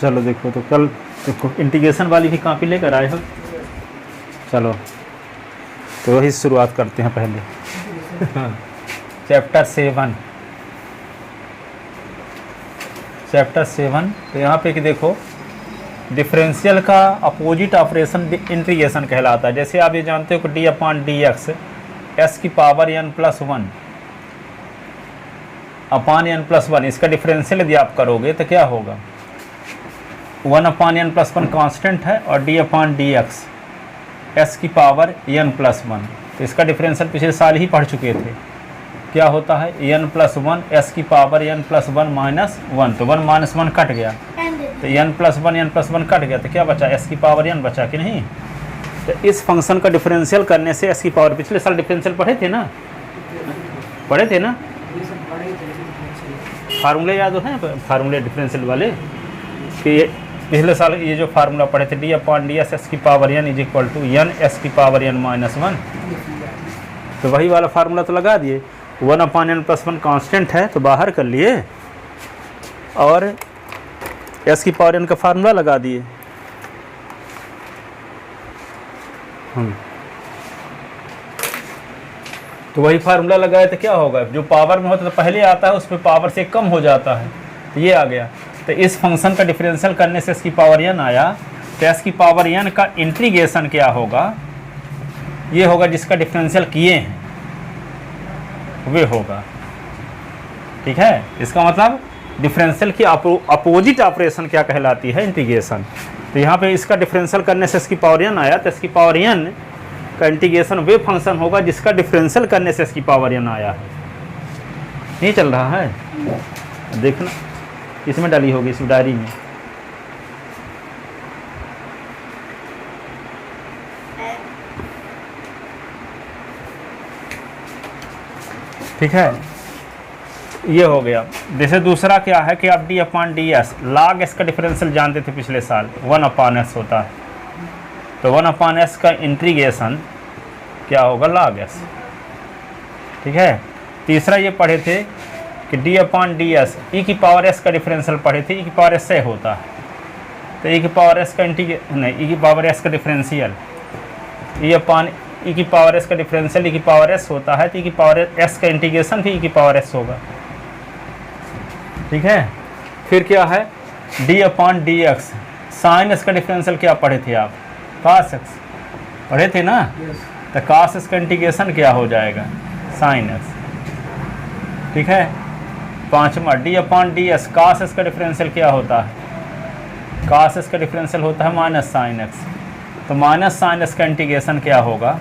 चलो देखो, तो कल देखो इंटीग्रेशन वाली भी कॉपी लेकर आए हो। चलो तो वही शुरुआत करते हैं पहले। चैप्टर 7, तो यहाँ पे कि देखो डिफरेंशियल का अपोजिट ऑपरेशन इंटीग्रेशन कहलाता है। जैसे आप ये जानते हो कि d/dx s की पावर n+1 अपान n+1, इसका डिफरेंशियल यदि आप करोगे तो क्या होगा, 1/n+1 कांस्टेंट है और d/dx s की पावर n+1, तो इसका डिफरेंशियल पिछले साल ही पढ़ चुके थे। क्या होता है n+1 s की पावर n+1 -1, तो 1 - 1 कट गया, तो n+1 कट गया, तो क्या बचा, s की पावर n बचा कि नहीं। तो इस फंक्शन का डिफरेंशियल करने से s की पावर, पिछले साल डिफरेंशियल पढ़े थे ना, फार्मूले याद है, फार्मूले डिफरेंशियल वाले कि पिछले साल ये जो फार्मूला पढ़े थे d/ds s की पावर n = n s की पावर n -1, तो वही वाला फार्मूला तो लगा दिए। 1/n+1 कांस्टेंट है तो बाहर कर लिए और s की पावर n का फार्मूला लगा दिए। तो वही फार्मूला लगाए तो क्या होगा, जो पावर में होता है तो पहले आता है, उसमें पावर से कम हो जाता है, तो ये आ गया। तो इस फंक्शन का डिफरेंशियल करने से s की पावर n आया, तो s की पावर n का इंटीग्रेशन क्या होगा, ये होगा जिसका डिफरेंशियल किए हैं वे होगा। ठीक है, इसका मतलब डिफरेंशियल की अपोजिट ऑपरेशन क्या कहलाती है, इंटीग्रेशन। तो यहाँ पे इसका डिफरेंशियल करने से s की पावर n आया, तो s की पावर n का इंटीग्रेशन वे फंक्शन होगा जिसका डिफरेंशियल करने से s की पावर n आया है। नहीं चल रहा है, देखना इसमें डाली होगी, इस डायरी में। ठीक है, ये हो गया। जैसे दूसरा क्या है कि आप d/ds log s का डिफरेंशियल जानते थे पिछले साल, 1/s होता है, तो 1/s का इंटीग्रेशन क्या होगा, log s। ठीक है, तीसरा ये पढ़े थे कि d/ds e की पावर s का डिफरेंशियल पढ़े थे, e की पावर s से होता है, तो e की पावर s का e की पावर s का डिफरेंशियल e की पावर s का डिफरेंशियल e की पावर s होता है, तो e की पावर s का इंटीग्रेशन भी e की पावर s होगा। ठीक है, फिर क्या है d/dx sin s का डिफरेंशियल क्या पढ़े थे आप, cos x पढ़े थे ना, तो cos s का इंटीग्रेशन क्या हो जाएगा, sin s। ठीक है, पांचवा d/ds cos s का डिफरेंशियल क्या होता है, cos s का डिफरेंशियल होता है -sin x, तो -sin s का इंटीग्रेशन क्या होगा,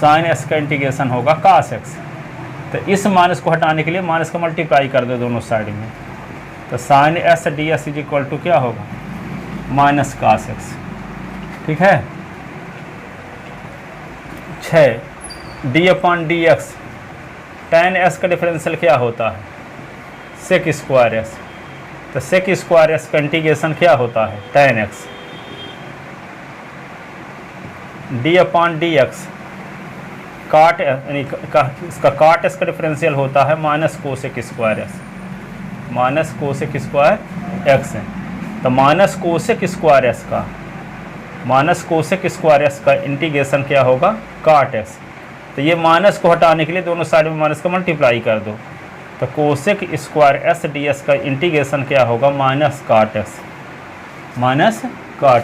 sin s का इंटीग्रेशन होगा cos x। तो इस माइनस को हटाने के लिए माइनस का मल्टीप्लाई कर दो दोनों साइड में, तो sin s ds = क्या होगा, -cos x। ठीक है, 6 d/dx tan s का डिफरेंशियल क्या होता है, sec² s, तो sec² s का इंटीग्रेशन क्या होता है, tan x। d/dx काट यानी इसका काट s का डिफरेंशियल होता है -cosec² s, -cosec² x है, तो -cosec² s का इंटीग्रेशन क्या होगा, काट s। तो ये माइनस को हटाने के लिए दोनों साइड में माइनस का मल्टीप्लाई कर दो, तो cosec² s ds का इंटीग्रेशन क्या होगा, -cot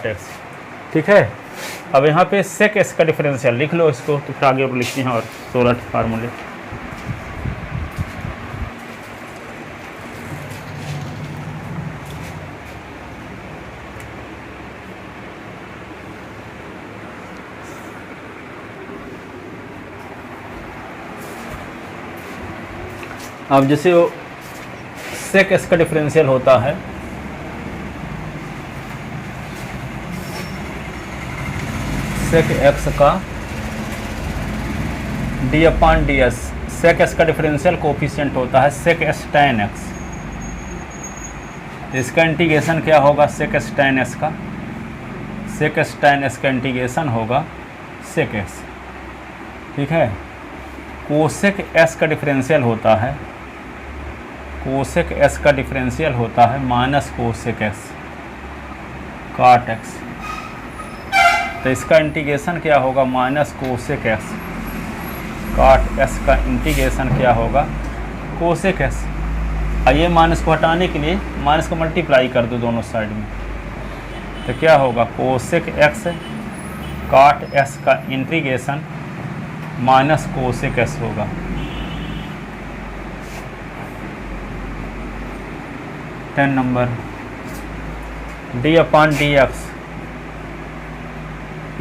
x। ठीक है, अब यहाँ पे sec s का डिफरेंशियल लिख लो इसको, तो फिर आगे लिखते हैं और 16 फार्मूले। अब जैसे वो sec s का डिफरेंशियल होता है, sec x का d/ds sec s का डिफरेंशियल कोफिशिएंट होता है sec s tan x, इसका इंटीग्रेशन क्या होगा, sec s tan s का, sec s tan s का इंटीग्रेशन होगा sec s। ठीक है, cosec s का डिफरेंशियल होता है -cosec s काट एक्स। तो इसका इंटीग्रेशन क्या होगा, minus cosec x. Cot x का इंटीग्रेशन क्या होगा, कोसेक एक्स। आइए माइनस को हटाने के लिए माइनस को मल्टीप्लाई कर दो दोनों साइड में, तो क्या होगा, कोसेक एक्स काट एक्स का इंटीग्रेशन माइनस कोसेक एक्स होगा। Ten number d upon d x,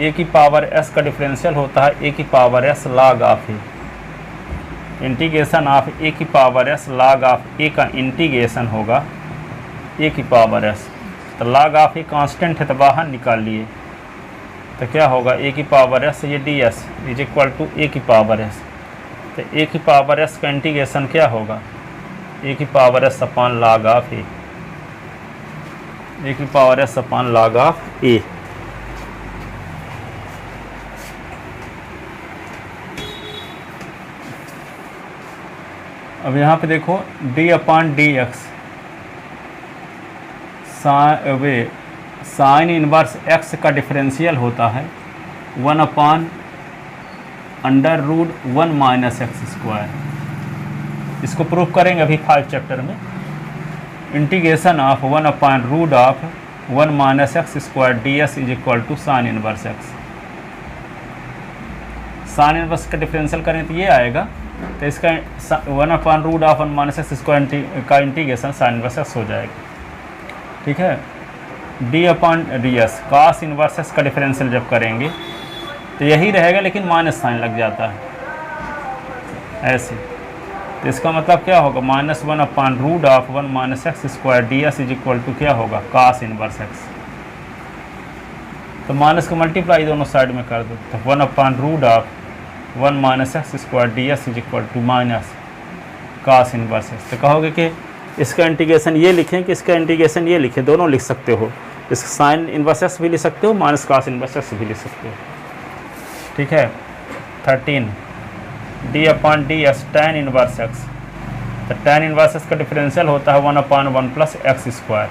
a की पावर एस का डिफरेंशियल होता है ए की power s log of a. Integration of a की power s log of a का integration होगा ए की पावर एस। तो log ऑफ ए कांस्टेंट है तो बाहर निकाल लिए, तो क्या होगा, ए की पावर एस ये d s is equal to a की पावर एस। तो ए की पावर एस का इंटीग्रेशन क्या होगा, ए की power s upon log of a, a की power s upon log of a. अब यहाँ पे देखो d upon d x, sine inverse x का डिफरेंशियल होता है 1 upon under root 1 minus x square. इसको प्रूफ करेंगे अभी 5 चैप्टर में। Integration of 1 upon root of 1 minus x square d s is equal to sine inverse x. Sine inverse का differential करें तो ये आएगा, तो इसका 1 upon root of 1 minus x square का इंटीग्रेशन साइन इनवर्स एक्स हो जाएगा। ठीक है, d upon d s cos inverse x का डिफरेंशियल जब करेंगे तो यही रहेगा, लेकिन माइनस साइन लग जाता है ऐसे। तो इसका मतलब क्या होगा, -1 upon root of 1 minus x square d s is equal to क्या होगा, कास इनवर्स एक्स। तो माइनस को मल्टीप्लाई दोनों साइड में कर दो, तो 1 upon root of 1 minus x square d s is equal to minus cos inverse x. तो कहोगे कि इसका इंटीग्रेशन ये लिखें कि इसका इंटीग्रेशन ये लिखें, दोनों लिख सकते हो, इसका साइन इनवर्स एक्स भी लिख सकते हो, माइनस कास इनवर्स एक्स भी लिख सकते हो। ठीक है, 13 d upon d s tan inverse x. तो टैन इनवर्स एक्स का डिफरेंशियल होता है 1 अपान 1 प्लस एक्स स्क्वायर।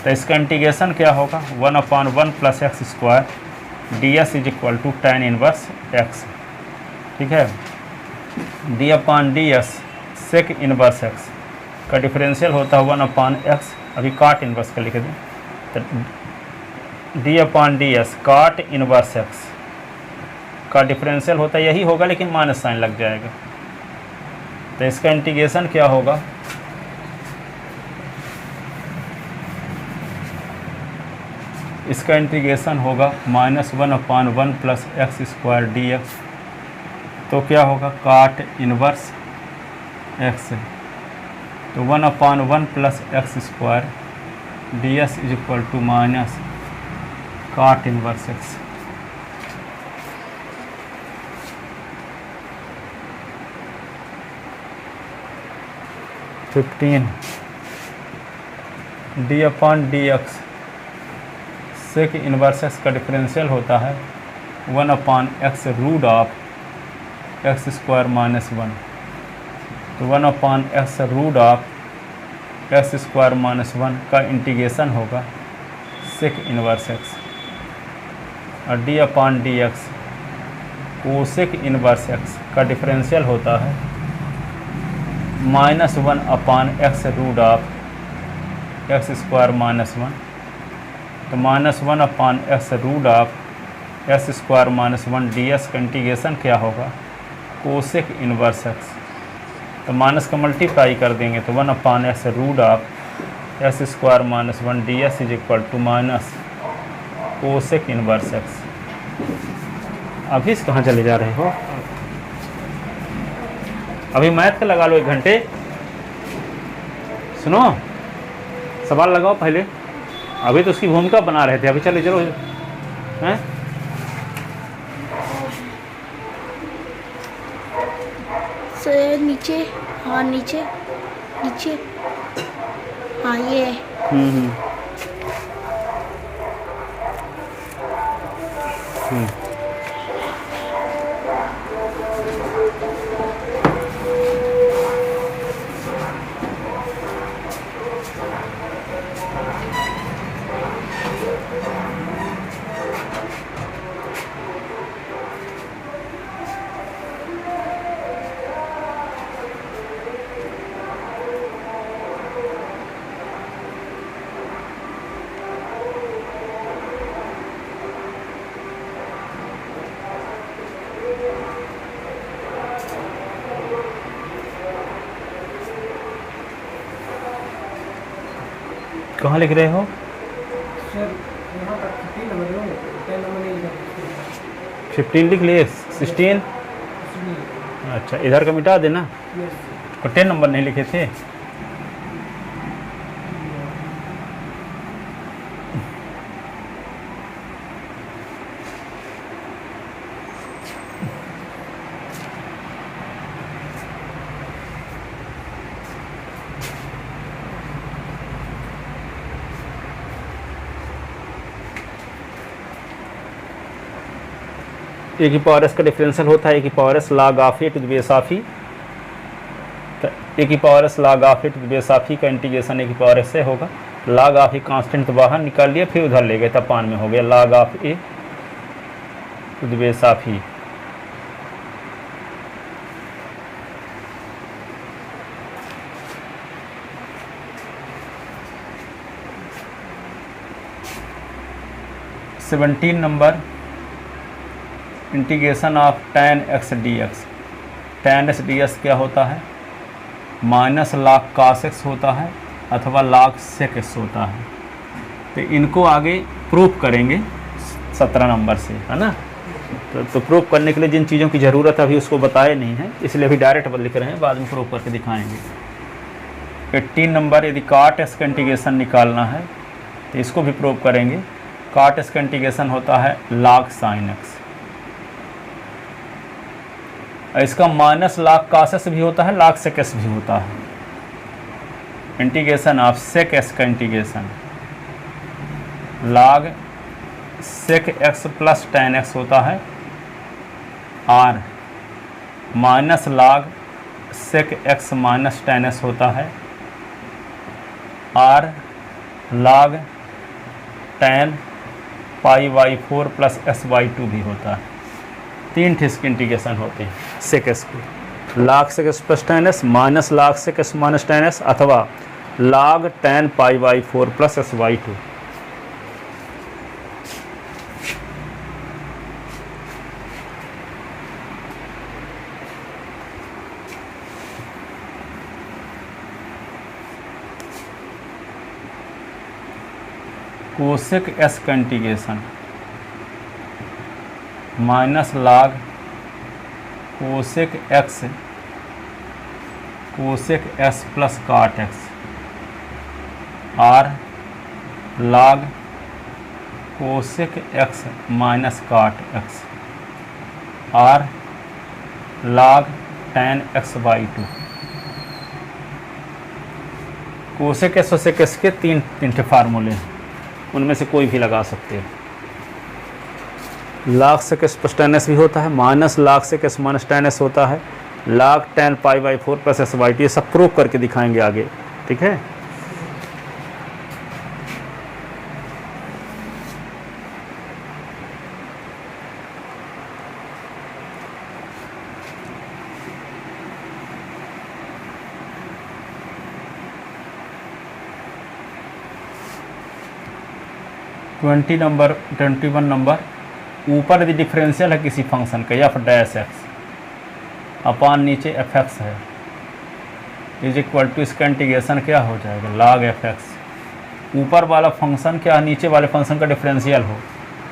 तो इसका इंटीग्रेशन क्या होगा, 1 upon 1 plus x square d s is equal to tan inverse x. ठीक है, d upon d s sec inverse x का डिफरेंशियल होता है 1 अपान एक्स, अभी काट इनवर्स का लिख दें, तो डी अपान डी एस काट इनवर्स एक्स का डिफरेंशियल होता है यही होगा, लेकिन माइनस साइन लग जाएगा। तो इसका इंटीग्रेशन क्या होगा, इसका इंटीग्रेशन होगा -1 upon 1 plus x square d x. तो क्या होगा, काट इनवर्स एक्स। तो 1 upon 1 plus x square d s is equal to minus cot inverse x. D upon d x sec inverse x का differential होता है 1 upon x root of x square minus 1। तो 1 upon x root of x square minus 1 का integration होगा sec inverse x. और D upon d x cosec inverse x का differential होता है -1 upon x root of x square minus 1। तो -1 upon x root of x square minus 1 d s का integration क्या होगा, कोसेक इनवर्स एक्स। तो minus का मल्टीप्लाई कर देंगे, तो 1 upon x root of x square minus 1 d s is equal to minus cosec inverse x. अभी से कहाँ चले जा रहे हो, अभी मैथ का लगा लो 1 घंटे। सुनो, सवाल लगाओ पहले, अभी तो उसकी भूमिका बना रहे थे, अभी चले चलो हैं। नीचे, हाँ नीचे नीचे, हाँ ये कहाँ लिख रहे हो? सर यहाँ पर 15 नंबर लो, 10 नंबर नहीं लिखा। 15 लिख लिए, 16? इसलिए अच्छा, इधर का मिटा देना। यस और 10 नंबर नहीं लिखे थे? ए की पावर एस का डिफरेंशियल होता है ए की power s log of a to the base of e. A की power s log of a to the base of e का इंटीग्रेशन ए की पावर एस से होगा। log ऑफ ई कांस्टेंट तो बाहर निकाल लिया, फिर उधर ले गए तब पान में हो गया log of a to the base of e. Seventeen number, integration of tan x dx। tan x dx क्या होता है? माइनस log cos x होता है अथवा log sec x होता है। तो इनको आगे प्रूफ करेंगे 17 नंबर से, है ना। तो प्रूफ करने के लिए जिन चीज़ों की ज़रूरत है अभी उसको बताए नहीं है, इसलिए अभी डायरेक्ट लिख रहे हैं, बाद में प्रूफ करके दिखाएंगे। 18 नंबर, यदि cot x का इंटीग्रेशन निकालना है तो इसको भी प्रूफ करेंगे। cot x का इंटीग्रेशन होता है log sin x। इसका माइनस log cos x भी होता है, log sec x भी होता है। इंटीग्रेशन ऑफ sec x का integration log sec x plus tan x होता है, और minus log sec x minus tan x होता है, और log tan π/4 प्लस s/2 भी होता है। 3 इसके इंटीग्रेशन होते हैं sec x के। log sec x plus tan s minus log sec x minus tan s अथवा log tan π/4 plus s/2। Cosec s का integration minus log cosec x cosec s plus cot x, और log cosec x minus cot x, और log tan x/2। Cosec s और सेक s के तीन फार्मूले हैं, उनमें से कोई भी लगा सकते हैं। log sec x plus tan s भी होता है, minus log sec x minus tan s होता है, log tan π/4 प्लस s/2। ये सब प्रूव करके दिखाएंगे आगे, ठीक है। ट्वेंटी नंबर 21 नंबर, ऊपर यदि डिफरेंशियल है किसी फंक्शन का एफ डैश एक्स अपान नीचे एफ एक्स है, इज इक्वल टू, इसका इंटीग्रेशन क्या हो जाएगा? log F x. ऊपर वाला फंक्शन क्या नीचे वाले फंक्शन का डिफरेंशियल हो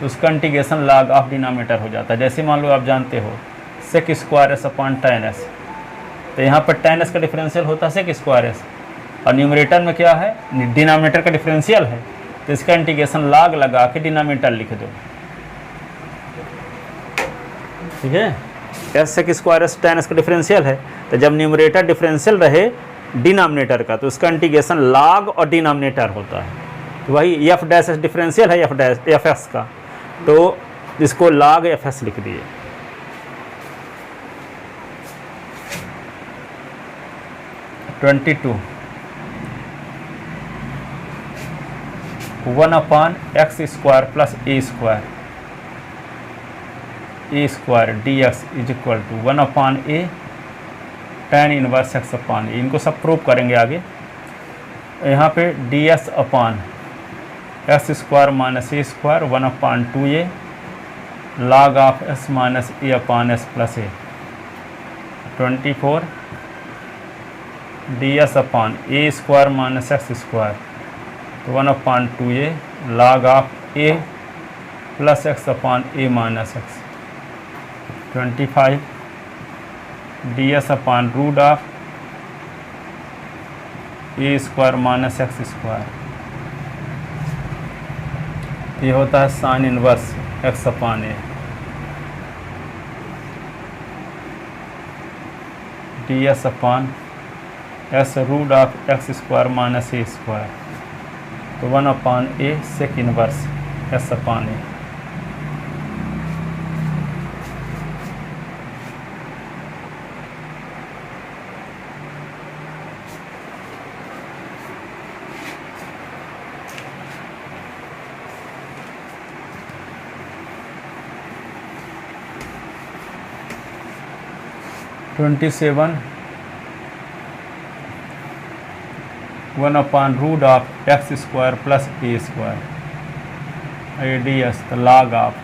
तो उसका इंटीग्रेशन log ऑफ डिनोमिनेटर हो जाता है। जैसे मान लो आप जानते हो sec square s upon tan s, तो यहाँ पर tan s का डिफरेंशियल होता है सेक स्क्वायर एस, और न्यूमरेटर में क्या है? डिनोमिनेटर का डिफरेंशियल है, तो इसका इंटीग्रेशन log लगा के डिनोमिनेटर लिख दो, ठीक है। S sec square s tan s का डिफरेंशियल है, तो जब न्यूमरेटर डिफरेंशियल रहे डिनोमिनेटर का तो उसका इंटीग्रेशन log और डिनोमिनेटर होता है। तो वही एफ डैश एस डिफरेंशियल है एफ एस का, तो इसको log एफ एस लिख दिए। Twenty 1 upon x square plus a square d x is equal to 1 upon a tan inverse x upon a. इनको सब प्रूव करेंगे आगे। यहाँ पे d s upon x square minus a square 1 upon 2a log of s minus a upon s plus a. 24 d s upon a square minus x square तो 1/2 a log of a plus x upon a minus x. 25 d s upon root of a square minus x square. ये होता है sine inverse x upon a. D s upon s root of x square minus a square. तो 1/a sec inverse s upon a. Twenty 1/रूट of x square plus a square a d s the log of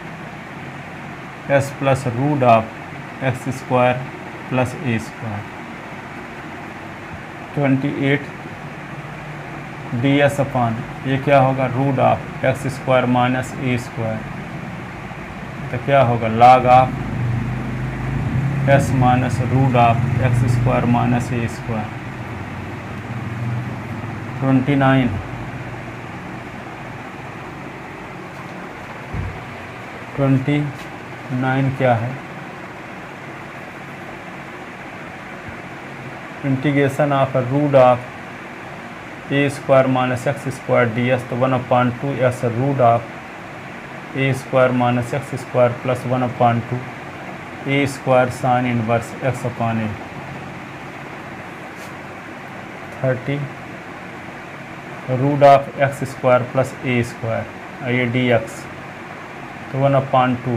s plus root of x square plus a square. 28 d s upon ये क्या होगा root of x square minus a square. तो क्या होगा log of s minus root of x square minus a square. 29 क्या है integration of root of a square minus x square d s. तो 1/2 s root of a square minus x square plus 1/2 a square sine inverse x upon a. 30 root of x square plus a square ये d x. तो 1/2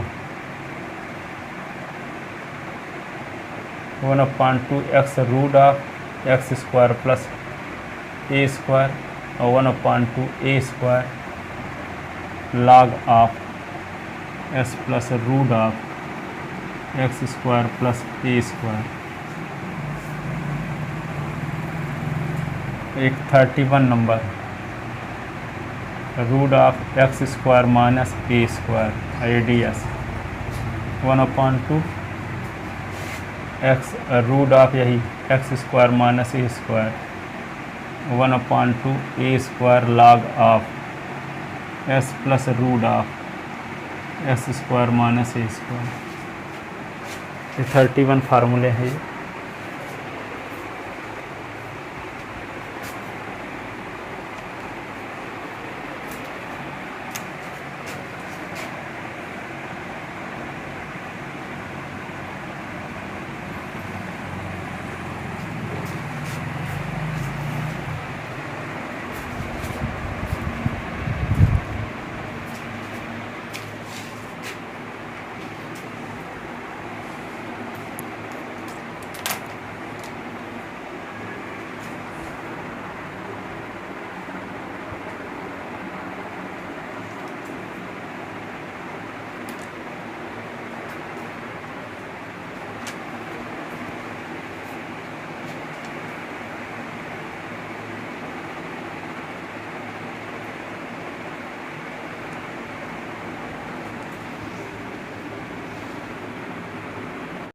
x root of x square plus a square और 1/2 a square log of s plus root of x square plus a square. एक 31 number root of x square minus a square a d s. 1/2 x root of यही x square minus a square 1/2 a square log of s plus root of x square minus a square. ये 31 फार्मूले हैं ये।